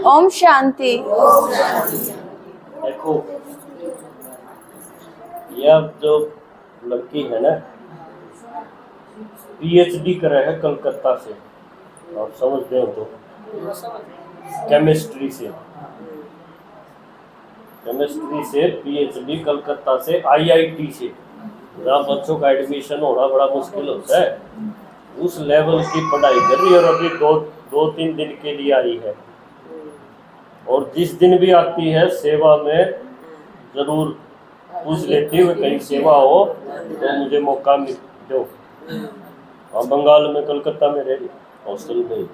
ओम शांति। देखो, यह जो लड़की है ना, पीएचडी कर रहा है कलकत्ता से, और समझते हो तो केमिस्ट्री से पीएचडी कलकत्ता से, आईआईटी से, जहाँ बच्चों का एडमिशन होना बड़ा मुश्किल होता है, उस लेवल की पढ़ाई कर रही है। और अभी दो तीन दिन के लिए आई है, और जिस दिन भी आती है सेवा में जरूर पूछ लेती है कहीं सेवा हो तो मुझे मौका दो। और बंगाल में, कलकत्ता में रह रही, हॉस्टल में।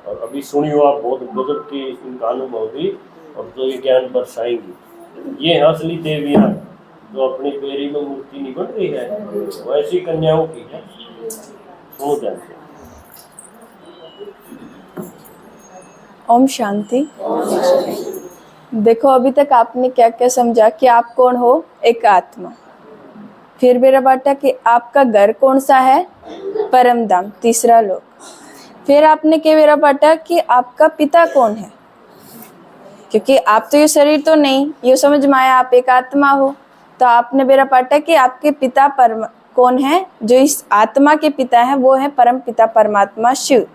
और अभी सुनियो आप, बहुत गजब की इनका अनुभव भी, और जो ये ज्ञान बरसाएंगी। ये असली देवियाँ जो अपनी पेरी में मूर्ति नहीं बन रही है, वैसी कन्याओं की है। सुनो ध्यान से। ओम शांति। देखो, अभी तक आपने क्या क्या समझा कि आप कौन हो? एक आत्मा। फिर मेरा बाटा कि आपका घर कौन सा है? परम धाम, तीसरा लोक। फिर आपने क्या मेरा बाटा कि आपका पिता कौन है? क्योंकि आप तो ये शरीर तो नहीं, ये समझ में आया, आप एक आत्मा हो। तो आपने मेरा बाटा कि आपके पिता परम कौन है? जो इस आत्मा के पिता है वो है परम पिता परमात्मा शिव।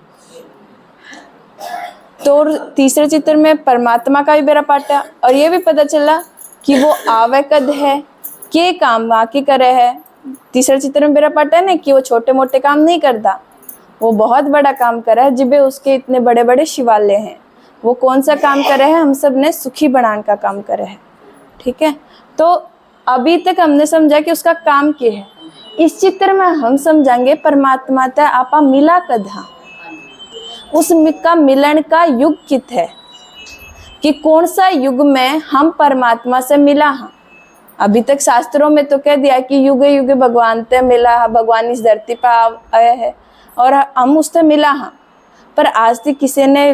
तो तीसरे चित्र में परमात्मा का भी मेरा पाटा, और ये भी पता चला कि वो आवे कद है, के काम बाकी करे है। तीसरे चित्र में मेरा पाटा है ना कि वो छोटे मोटे काम नहीं करता, वो बहुत बड़ा काम करे है, जिबे उसके इतने बड़े बड़े शिवालय हैं। वो कौन सा काम करे है? हम सब ने सुखी बनाने का काम करे है। ठीक है, तो अभी तक हमने समझा कि उसका काम क्या है। इस चित्र में हम समझाएंगे परमात्मा तक आपा मिला कदा, उस का मिलन का युग कित है, कि कौन सा युग में हम परमात्मा से मिला हैं। अभी तक शास्त्रों में तो कह दिया कि युगे युगे भगवान ते मिला है, भगवान इस धरती पर आया है और हम उससे मिला हैं। पर आज तक किसी ने,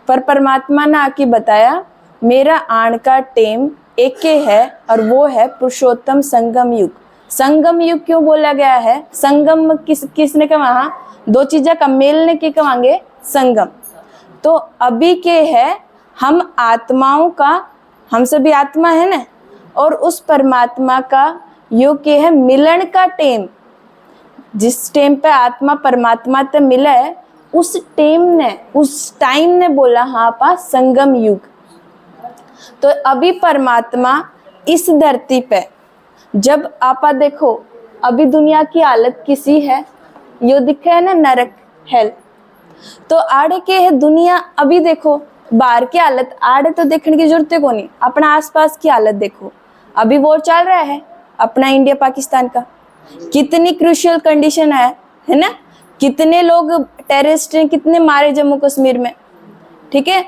पर परमात्मा ने आके बताया मेरा आन का टेम एक के है, और वो है पुरुषोत्तम संगम युग। संगम युग क्यों बोला गया है? संगम किसने कहा? दो चीज़ें का मेलने के कहेंगे संगम। तो अभी के है हम आत्माओं का, हम सभी आत्मा है ना, और उस परमात्मा का योग के है मिलन का टेम। जिस टेम पे आत्मा परमात्मा से मिला है, उस टाइम ने बोला हाँ पा संगम युग। तो अभी परमात्मा इस धरती पे, जब आपा देखो अभी दुनिया की हालत किसी है, यो दिखे है ना नरक हेल। तो आड़े के है दुनिया, अभी देखो बाहर की हालत, आड़े तो देखने की जरूरत को नहीं, अपना आसपास की हालत देखो। अभी वॉर चल रहा है अपना इंडिया पाकिस्तान का, कितनी क्रूशियल कंडीशन है ना, कितने लोग टेररिस्ट हैं, कितने मारे जम्मू कश्मीर में। ठीक है,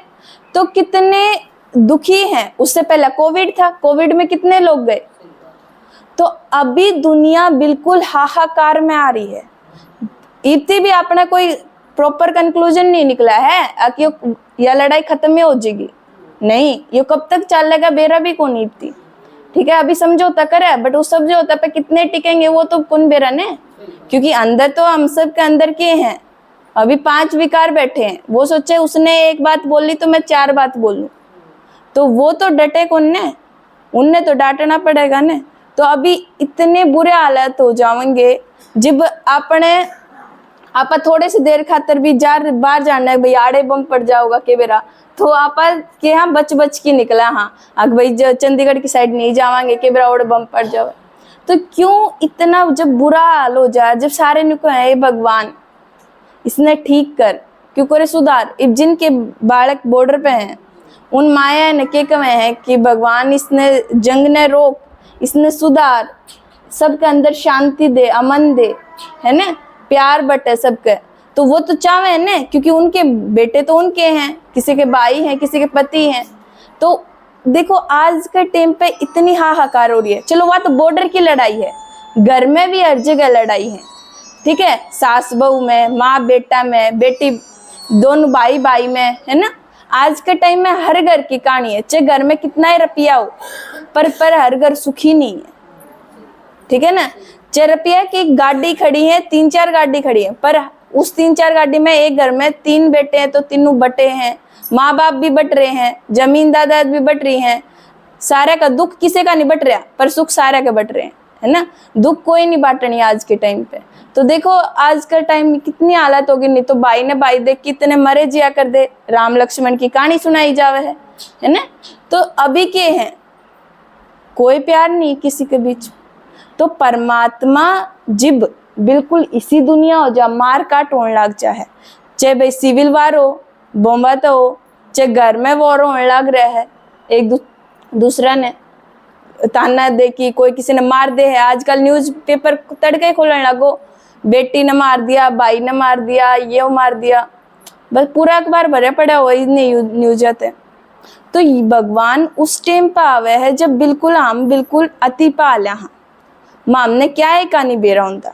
तो कितने दुखी हैं। उससे पहले कोविड था, कोविड में कितने लोग गए। तो अभी दुनिया बिल्कुल हाहाकार में आ रही है। इतनी भी अपना कोई प्रॉपर कंक्लूजन नहीं निकला है कि यह लड़ाई खत्म हो जाएगी, नहीं, ये कब तक चलेगा बेरा भी कौन इतनी। ठीक है, अभी समझौता करे, बट उस समझौता पे कितने टिकेंगे वो तो कौन बेरा ने, क्योंकि अंदर तो हम सब के अंदर के हैं। अभी 5 विकार बैठे हैं, वो सोचे उसने एक बात बोली तो मैं 4 बात बोलूं, तो वो तो डटे कौन ने, उनने तो डांटना पड़ेगा ने। तो अभी इतने बुरे हालात हो जाएंगे जब आप थोड़े सी देर खातर भी बाहर जाना है, भाई आड़े बम पड़ जाओगा के बेरा, तो आप के यहाँ बच के निकला, हाँ अग भाई चंडीगढ़ की साइड नहीं जावांगे के बेरा और बम पड़ जाओ। तो क्यों इतना जब बुरा हाल हो जाए, जब सारे नुको है भगवान इसने ठीक कर, क्यों करे सुधार। इब जिनके बालक बॉर्डर पे हैं उन माया ने के कहे हैं कि भगवान इसने जंग ने रोक, इसने सुधार, सबके अंदर शांति दे, अमन दे, है ना, प्यार बटे सबके। तो वो तो चाहे है ना, क्योंकि उनके बेटे तो उनके हैं, किसी के भाई हैं, किसी के पति हैं। तो देखो आज के टाइम पे इतनी हाहाकार हो रही है। चलो वह तो बॉर्डर की लड़ाई है, घर में भी हर जगह लड़ाई है। ठीक है, सास बहू में, माँ बेटा में, बेटी दोनों भाई में, है ना। आज के टाइम में हर घर की कहानी है, चाहे घर में कितना ही रुपया हो, पर हर घर सुखी नहीं है। ठीक है ना, चाहे रुपया की गाड़ी खड़ी है, 3-4 गाड़ी खड़ी है, पर उस 3-4 गाड़ी में एक घर में 3 बेटे हैं तो तीनों बटे हैं, माँ बाप भी बट रहे हैं, जमीन जायदाद भी बट रही है, सारे का दुख किसी का नहीं बट रहा पर सुख सारे के बट रहे हैं, है ना। दुख कोई नहीं बांटनी आज के टाइम पे। तो देखो आज का टाइम में कितनी हालत होगी, नहीं तो भाई ने भाई देख कितने मरे जिया कर दे, राम लक्ष्मण की कहानी सुनाई जावे है ना। तो अभी के हैं कोई प्यार नहीं किसी के बीच। तो परमात्मा जिब बिल्कुल इसी दुनिया हो जा मार काट होने लग जा है, चाहे भाई सिविल वार हो, बॉम्बत हो, चाहे घर में वॉर होने लग रहा है, एक दूसरा ने ताना दे कि कोई किसी ने मार दे है। आजकल न्यूज पेपर तड़के खोलने लगो, बेटी ने मार दिया, भाई ने मार दिया, ये मार दिया, बस पूरा अखबार भरे पड़ा हुआ इतने न्यूज आते। तो भगवान उस टाइम पर आवे है जब बिल्कुल हम बिल्कुल अति पाल्या हाँ, हमने क्या है का नहीं बेरा होता,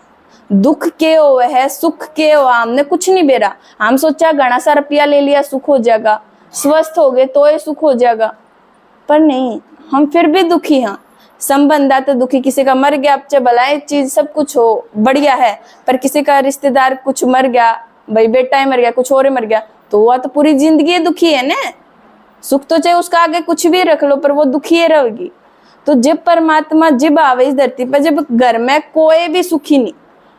दुख के हो है सुख के हो, हमने कुछ नहीं बेरा। हम सोचा घना सा रुपया ले लिया सुख हो जाएगा, स्वस्थ हो गए तो ये सुख हो जाएगा, पर नहीं, हम फिर भी दुखी हैं। संबंध तो दुखी, किसी का मर गया, अब भला चीज सब कुछ हो बढ़िया है, पर किसी का रिश्तेदार कुछ मर गया, भाई बेटा ही मर गया, कुछ और ही मर गया, तो वह तो पूरी जिंदगी दुखी है ना। सुख तो चाहे उसका आगे कुछ भी रख लो पर वो दुखी ही रहेगी। तो जब परमात्मा जब आवे इस धरती पर, जब घर में कोई भी सुखी नहीं,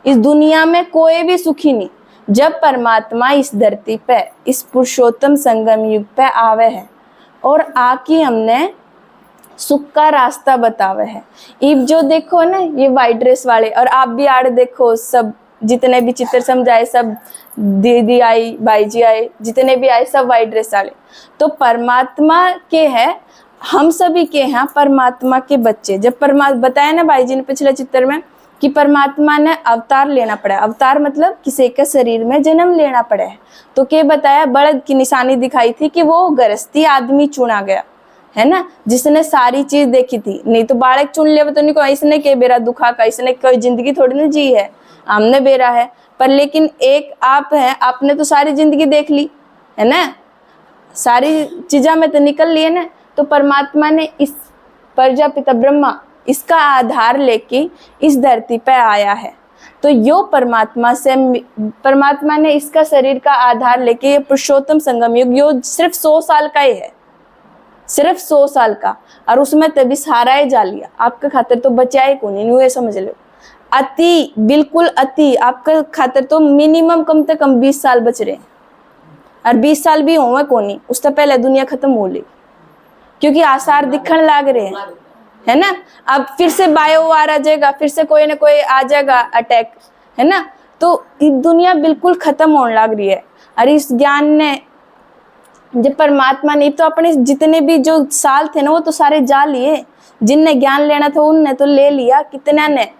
इस दुनिया में कोई भी सुखी नहीं, जब परमात्मा इस धरती पे इस पुरुषोत्तम संगम युग पे आवे है और आके हमने सुख का रास्ता बतावे है। इब जो देखो ना ये वाइट ड्रेस वाले, और आप भी आड़ देखो, सब जितने भी चित्र समझाए, सब दीदी आई, भाई जी आए, जितने भी आए सब वाइट ड्रेस वाले। तो परमात्मा के हैं, हम सभी के हैं परमात्मा के बच्चे। जब परमात्मा बताया ना भाई जी ने पिछले चित्र में कि परमात्मा ने अवतार लेना पड़ा, अवतार मतलब किसी के शरीर में जन्म लेना पड़ा है। तो क्या बताया, बड़द की निशानी दिखाई थी कि वो गृहस्थी आदमी चुना गया है ना, जिसने सारी चीज देखी थी। नहीं तो बालक चुन लिया तो नहीं को, इसने के बेरा दुखा का, इसने कोई जिंदगी थोड़ी ना जी है, हमने बेरा है। पर लेकिन एक आप है, आपने तो सारी जिंदगी देख ली है ना, सारी चीजा में तो निकल लिए ना। तो परमात्मा ने इस प्रजापिता ब्रह्मा इसका आधार लेके इस धरती पे आया है। तो यो परमात्मा ने इसका शरीर का आधार लेके ये पुरुषोत्तम संगम युग यो सिर्फ 100 साल का ही है, सिर्फ 100 साल का, और उसमें तभी सारा ही जा लिया। आपके खातिर तो बचा ही कौन, ये समझ लो। अति बिल्कुल अति, आपके खातिर तो मिनिमम कम से कम 20 साल बच रहे हैं, और 20 साल भी होंगे कौन, उससे पहले दुनिया खत्म हो ली, क्योंकि आसार दिखने लग रहे हैं है ना। अब फिर से बायो वार आ जाएगा, फिर से कोई ना कोई आ जाएगा अटैक, है ना। तो दुनिया बिल्कुल खत्म होने लग रही है। और इस ज्ञान ने जब परमात्मा ने तो अपने जितने भी जो साल थे ना वो तो सारे जा लिए, जिनने ज्ञान लेना था उनने तो ले लिया, कितना ने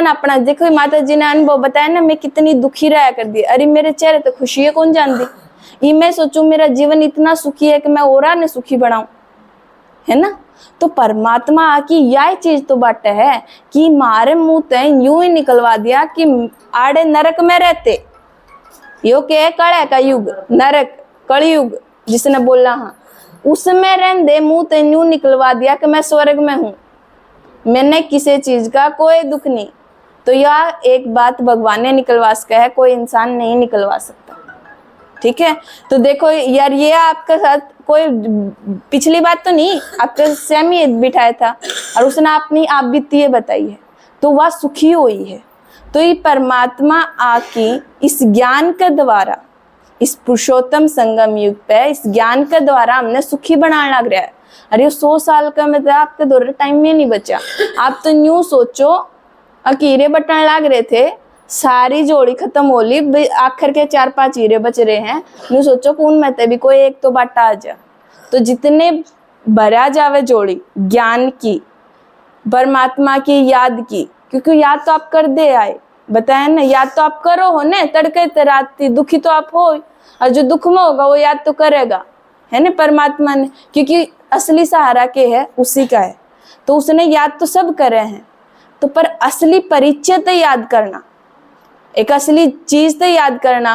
अपना देखो। माता जी ने अनुभव बताया ना, मैं कितनी दुखी रहा कर दी, अरे मेरे चेहरे तो खुशी है कौन जानती, ये मैं सोचूं मेरा जीवन इतना सुखी है कि मैं और ने सुखी बनाऊं, है ना। तो परमात्मा आकी यह चीज तो बात है कि मारे मुंह तय यूं ही निकलवा दिया कि आड़े नरक में रहते, यो के कड़ा का युग, नरक कलयुग जिसने बोला हाँ, उसमें रहने मुंह तय यूं निकलवा दिया कि मैं स्वर्ग में हूं, मैंने किसी चीज का कोई दुख नहीं। तो यह एक बात भगवान ने निकलवा सका है, कोई इंसान नहीं निकलवा सकता, ठीक है। तो देखो यार, ये आपके साथ कोई पिछली बात तो नहीं, आपके स्वयं ही बिठाया था और उसने अपनी आप बीती बताई है, तो वह सुखी हुई है। तो ये परमात्मा आके इस ज्ञान के द्वारा, इस पुरुषोत्तम संगम युग पे इस ज्ञान के द्वारा हमने सुखी बनाने लग रहा है। अरे 100 साल का मतलब आपके दौरे टाइम में नहीं बचा। आप तो न्यू सोचो, अकीरे बटन लग रहे थे, सारी जोड़ी खत्म हो ली, आखिर के 4-5 हीरे बच रहे हैं। न्यू सोचो कौन में भी कोई एक तो बाटा आ जा, तो जितने भरा जावे जोड़ी ज्ञान की, परमात्मा की याद की, क्योंकि याद तो आप कर दे आए, बताया ना, याद तो आप करो हो ना, तड़के रात दुखी तो आप हो, और जो दुख में होगा वो याद तो करेगा, है ना परमात्मा ने, क्योंकि असली सहारा के है उसी का है। तो उसने याद तो सब करे हैं, तो पर असली परिचय तो याद करना, एक असली चीज तो याद करना,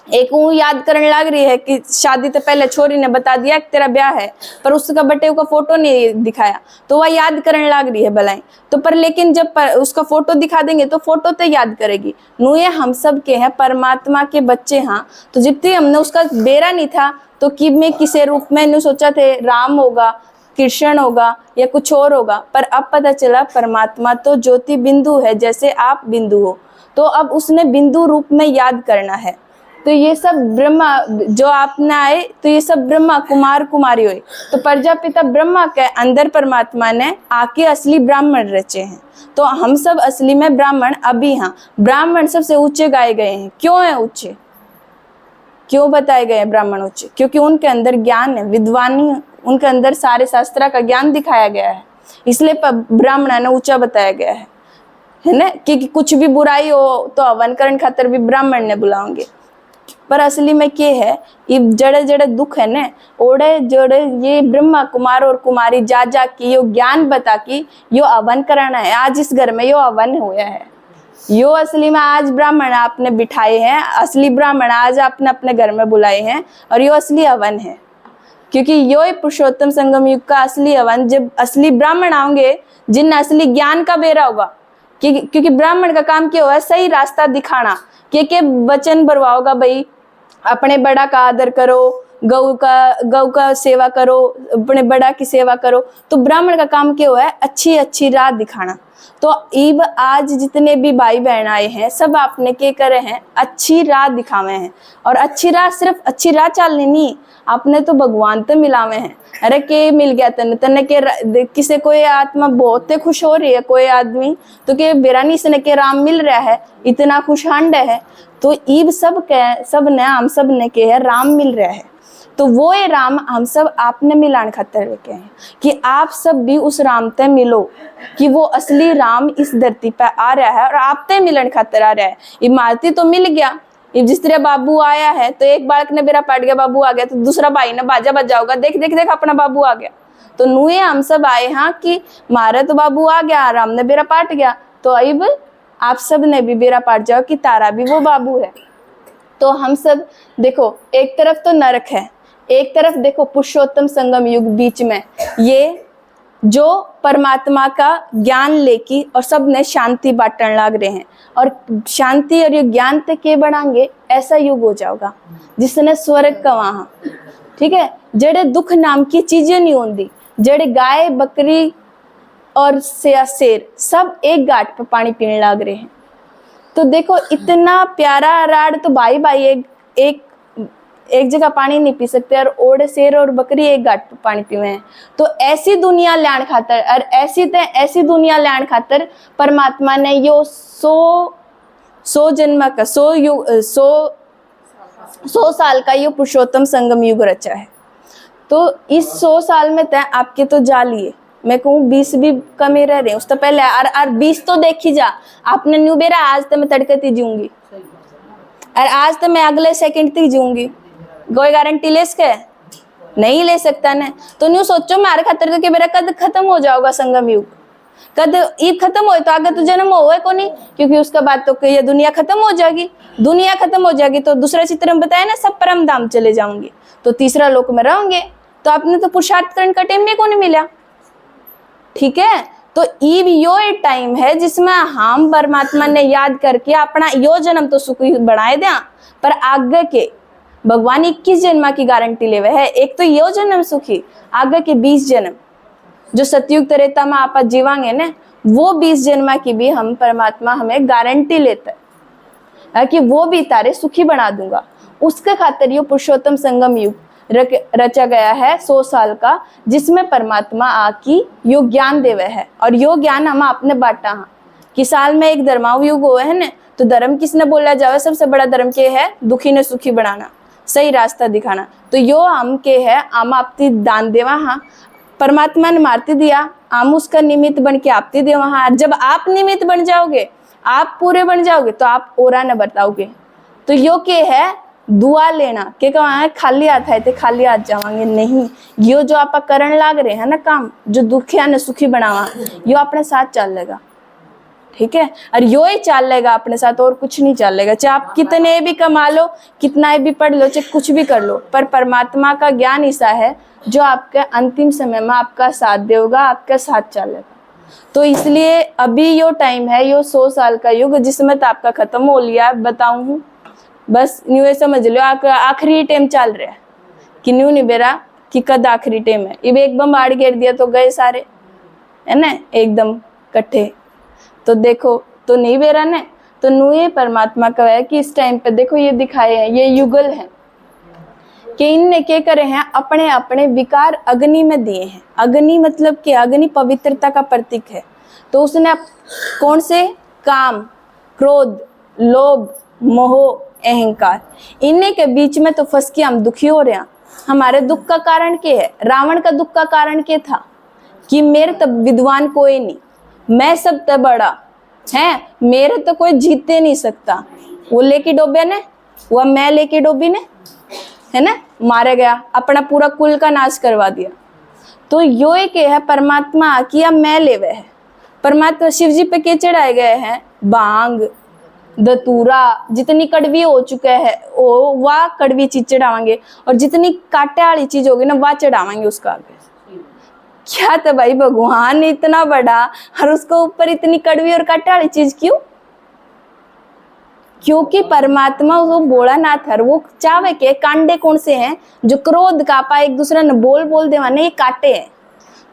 एक वो याद करने लग रही है कि शादी तो पहले छोरी ने बता दिया कि तेरा ब्याह है, पर उसका बटे का फोटो नहीं दिखाया, तो वह याद करने लग रही है भलाई। तो पर लेकिन जब उसका फोटो दिखा देंगे तो फोटो तो याद करेगी। नुए हम सब के हैं परमात्मा के बच्चे। हाँ, तो जितनी हमने उसका बेरा नहीं था तो कि मैं किसी रूप में नहीं सोचा थे राम होगा, कृष्ण होगा या कुछ और होगा, पर अब पता चला परमात्मा तो ज्योति बिंदु है, जैसे आप बिंदु हो। तो अब उसने बिंदु रूप में याद करना है। तो ये सब ब्रह्मा जो आपने आए, तो ये सब ब्रह्मा कुमार कुमारी हुए। तो प्रजापिता ब्रह्मा के अंदर परमात्मा ने आके असली ब्राह्मण रचे हैं। तो हम सब असली में ब्राह्मण अभी। हाँ, ब्राह्मण सबसे ऊंचे गाए गए हैं। क्यों है ऊंचे, क्यों बताए गए हैं ब्राह्मण ऊंचे? क्योंकि उनके अंदर ज्ञान है, विद्वानी, उनके अंदर सारे शास्त्रा का ज्ञान दिखाया गया है, इसलिए ब्राह्मण ने ऊंचा बताया गया है ना। कि कुछ भी बुराई हो तो हवन करण खातर भी ब्राह्मण ने बुलाओगे। पर असली में क्या है, ये जड़े जड़े दुख है ना, ओड़े जड़े ये ब्रह्मा कुमार और कुमारी जा जा की यो ज्ञान बता की यो हवन करना है। आज इस घर में यो हवन हुआ है, यो असली में आज ब्राह्मण आपने बिठाए हैं, असली ब्राह्मण आज आपने अपने घर में बुलाए हैं, और यो असली हवन है। क्योंकि यो पुरुषोत्तम संगम युग का असली हवन, जब असली ब्राह्मण आओगे जिन असली ज्ञान का बेरा होगा। क्योंकि ब्राह्मण का काम क्या हुआ है, सही रास्ता दिखाना। के वचन भरवाओगा भाई, अपने बड़ा का आदर करो, गौ का सेवा करो, अपने बड़ा की सेवा करो। तो ब्राह्मण का काम क्या हुआ है, अच्छी अच्छी राह दिखाना। तो ईब आज जितने भी भाई बहन आए हैं, सब आपने क्या करे हैं, अच्छी राह दिखावे हैं। और अच्छी राह सिर्फ अच्छी राह चलनी नहीं, आपने तो भगवान तो मिलावे हैं। अरे के मिल गया तने तने के किसे कोई आत्मा बहुत खुश हो रही है, कोई आदमी तो के बेरानी से के राम मिल रहा है, इतना खुश हंड है। तो ईब सब ने हम सब ने के है राम मिल रहा है। तो वो ये राम हम सब आपने मिलान खातर लेके हैं कि आप सब भी उस राम ते मिलो, कि वो असली राम इस धरती पे आ रहा है और आप ते मिलन खातर आ रहा है। इमारती तो मिल गया, जिस तरह बाबू आया है तो एक बालक ने बेरा पाट गया, बाबू आ गया, तो दूसरा भाई ने बाजा बजाओगा, देख देख देख अपना बाबू आ गया। तो नुए हम सब आए हाँ कि मारा तो बाबू आ गया, राम ने बेरा पाट गया, तो अब आप सब ने भी बेरा पाट जाओ कि तारा भी वो बाबू है। तो हम सब देखो, एक तरफ तो नरक है, एक तरफ देखो पुरुषोत्तम संगम युग बीच में, ये जो परमात्मा का ज्ञान लेके और सब ने शांति बांटने लग रहे हैं। और शांति और ये ज्ञान तक के बढ़ाएंगे, ऐसा युग हो जाएगा जिसने स्वर्ग का वहां, ठीक है, जड़े दुख नाम की चीजें नहीं होंगी, जड़े गाय बकरी और शेर सब एक घाट पर पानी पीने लग रहे हैं। तो देखो इतना प्यारा राड, तो भाई भाई एक जगह पानी नहीं पी सकते, और ओड़े शेर और बकरी एक घाट पर पानी पीवे हैं। तो ऐसी दुनिया ल्याण खातर, और ऐसी दुनिया ल्याण खातर परमात्मा ने यो 100 जन्म का 100 साल का यो पुरुषोत्तम संगम युग रचा है। तो इस 100 साल में तय आपके तो जा लिए, मैं कहूँ 20 भी कमी रह रहे, उस तो पहले और 20 तो देखी जा आपने न्यू बेरा, आज तो मैं तड़कती जीऊंगी, और आज तो मैं अगले सेकंड तक जीऊंगी, कोई गारंटी ले सके नहीं ले सकता ना। तो न्यू सोचो मारे खातर तो कि मेरा कद खत्म हो जाओगा संगम युग, कद ईब खत्म हो तो आगे तो जन्म हो को नहीं, क्योंकि उसके बाद तो ये दुनिया खत्म हो जाएगी। दुनिया खत्म हो जाएगी तो दूसरा चित्र में बताया ना, सब परम धाम चले जाऊंगे, तो तीसरा लोक में रहेंगे। तो आपने तो पुरुषार्थ करण का टाइम भी को नहीं मिला, ठीक है। तो ईब यो एक टाइम है जिसमें हम परमात्मा ने याद करके अपना यो जन्म तो सुखी बढ़ाए दिया, पर आगे के भगवान 21 जन्म की गारंटी लेवे है। एक तो यो जन्म सुखी, आगे के 20 जन्म जो सतयुग त्रेता में आप जीवांगे ना, वो 20 जन्म की भी हम परमात्मा हमें गारंटी लेता है कि वो भी तारे सुखी बना दूंगा। उसके खातिर यो पुरुषोत्तम संगम युग रचा गया है 100 साल का, जिसमें परमात्मा आकी यो ज्ञान देवे है। और यो ज्ञान हम आपने बांटा हाँ कि साल में एक धर्माव युग हुआ है ना, तो धर्म किसने बोला जावे, सबसे बड़ा धर्म के है दुखी ने सुखी बनाना, सही रास्ता दिखाना। तो यो हम के है, हम आपती दान देवा हाँ, परमात्मा ने मारती दिया, हम उसका निमित्त बन के आपती देवा हाँ। जब आप निमित्त बन जाओगे, आप पूरे बन जाओगे, तो आप ओरा न बरताओगे। तो यो के है दुआ लेना, के कहा खाली हाथ आए थे खाली हाथ जावांगे नहीं। यो जो आप करण लाग रहे हैं ना काम, जो दुखिया ने सुखी बनावा, यो अपने साथ चल लेगा। ठीक है। और यो ही चाल लेगा अपने साथ, और कुछ नहीं चाल लेगा। चाहे आप कितने भी कमा लो, कितना भी पढ़ लो, चाहे कुछ भी कर लो, पर परमात्मा का ज्ञान ऐसा है जो आपके अंतिम समय में आपका साथ देगा, आपका साथ चलेगा। तो इसलिए अभी यो टाइम है, यो 100 साल का युग जिसमें तो आपका खत्म हो लिया बताऊं, बस न्यू ये समझ लो आखिरी टाइम चल रहा है कि न्यू नहीं बेरा कि कद आखिरी टाइम है। अब एक बम आड़ घेर दिया तो गए सारे, है ना, एकदम इकट्ठे। तो देखो तो नहीं बेरा ने, तो न्यू ये परमात्मा का है कि इस टाइम पे देखो ये दिखाए हैं, ये युगल है कि इनने क्या करे हैं, अपने अपने विकार अग्नि में दिए हैं। अग्नि मतलब कि अग्नि पवित्रता का प्रतीक है। तो उसने कौन से काम, क्रोध, लोभ, मोह, अहंकार, इन्हीं के बीच में तो फंस के हम दुखी हो रहे हैं। हमारे दुख का कारण क्या है? रावण का दुख का कारण क्या था कि मेरे तब विद्वान कोई नहीं, मैं सब तब बड़ा है, मेरे तो कोई जीते नहीं सकता। वो लेके डूबे ने, वो मैं लेके डूबी ने, है ना, मारे गया, अपना पूरा कुल का नाश करवा दिया। तो यो एक है परमात्मा किया मैं लेवे है। परमात्मा शिव जी पे के चढ़ाए गए हैं? बांग, दतूरा, जितनी कड़वी हो चुके है वो वह कड़वी चीज चढ़ावांगे, और जितनी कांटे वाली चीज होगी ना वह चढ़ावांगे उसका आगे। क्या था भाई, भगवान इतना बड़ा और उसको ऊपर इतनी कड़वी और कांटे वाली चीज क्यों? क्योंकि परमात्मा वो भोलानाथ है, वो चावे के कांडे कौन से हैं जो क्रोध का पा एक दूसरे ने बोल देवाने, ये काटे हैं।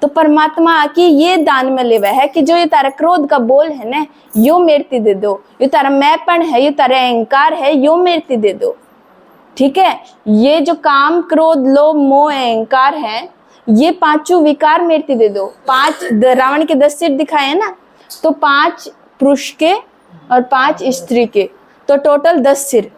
तो परमात्मा की ये दान में लेवा है कि जो ये तारा क्रोध का बोल है ना, यो मेरती दे दो, ये तारा मैपन है, ये तारा अहंकार है, यो मेरती दे दो। ठीक है, ये जो काम, क्रोध, लोभ, मोह, अहंकार है, ये पांचों विकार मेरती दे दो। 5 रावण के 10 सिर दिखाए हैं ना, तो 5 पुरुष के और 5 स्त्री के, तो टोटल 10 सिर।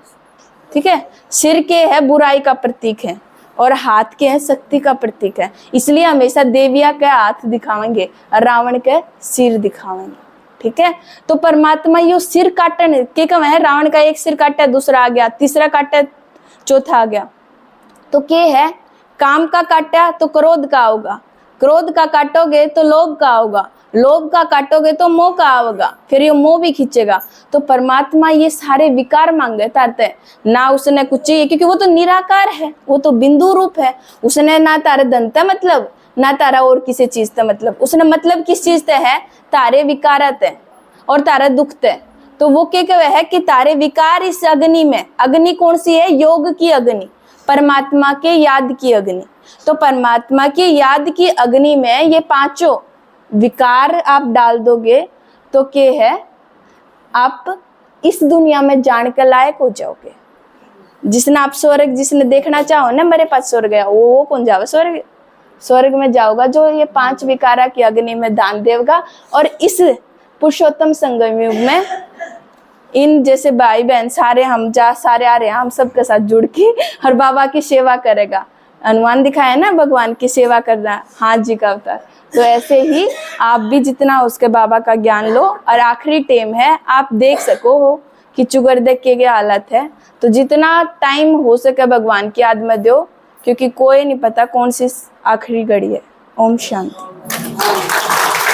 ठीक है, सिर के है बुराई का प्रतीक है और हाथ के हैं शक्ति का प्रतीक है। इसलिए हमेशा देविया के हाथ दिखावेंगे और रावण के सिर दिखावेंगे। ठीक है, तो परमात्मा यो सिर काटने के कम है, रावण का एक सिर काटा, दूसरा आ गया, तीसरा काटा, चौथा आ गया। तो क्या है, काम का काटा तो क्रोध का होगा, क्रोध का काटोगे तो लोभ का होगा, लोभ का काटोगे तो मोह का होगा, फिर ये मोह भी खींचेगा। तो परमात्मा ये सारे विकार मांगे तारते ना, उसने कुछ चाहिए क्योंकि वो तो निराकार है, वो तो बिंदु रूप है। उसने ना तारे धन का मतलब, ना तारा और किसी चीज का मतलब, उसने मतलब किस चीज से है? तारे विकारत है और तारा दुख है। तो वो क्या कहे है कि तारे विकार इस अग्नि में, अग्नि कौन सी है? योग की अग्नि, परमात्मा के याद की अग्नि। तो परमात्मा की याद की अग्नि में ये पांचों विकार आप डाल दोगे तो क्या है, आप इस दुनिया में जान के लायक हो जाओगे। जिसने आप स्वर्ग, जिसने देखना चाहो ना मेरे पास स्वर्ग है, वो कौन जाओगे स्वर्ग? स्वर्ग में जाओगा जो ये 5 विकारा की अग्नि में दान देगा। और इस पुरुषोत्तम संगम युग में इन जैसे भाई बहन सारे हम सारे आ रहे हैं, हम सबके साथ जुड़ के और बाबा की सेवा करेगा। अनुमान दिखाया ना भगवान की सेवा करना, हाथ जी का अवतार। तो ऐसे ही आप भी जितना उसके बाबा का ज्ञान लो, और आखिरी टाइम है आप देख सको हो कि चुगर देख के क्या हालत है। तो जितना टाइम हो सके भगवान की याद में दो, क्योंकि कोई नहीं पता कौन सी आखिरी घड़ी है। ओम शांति।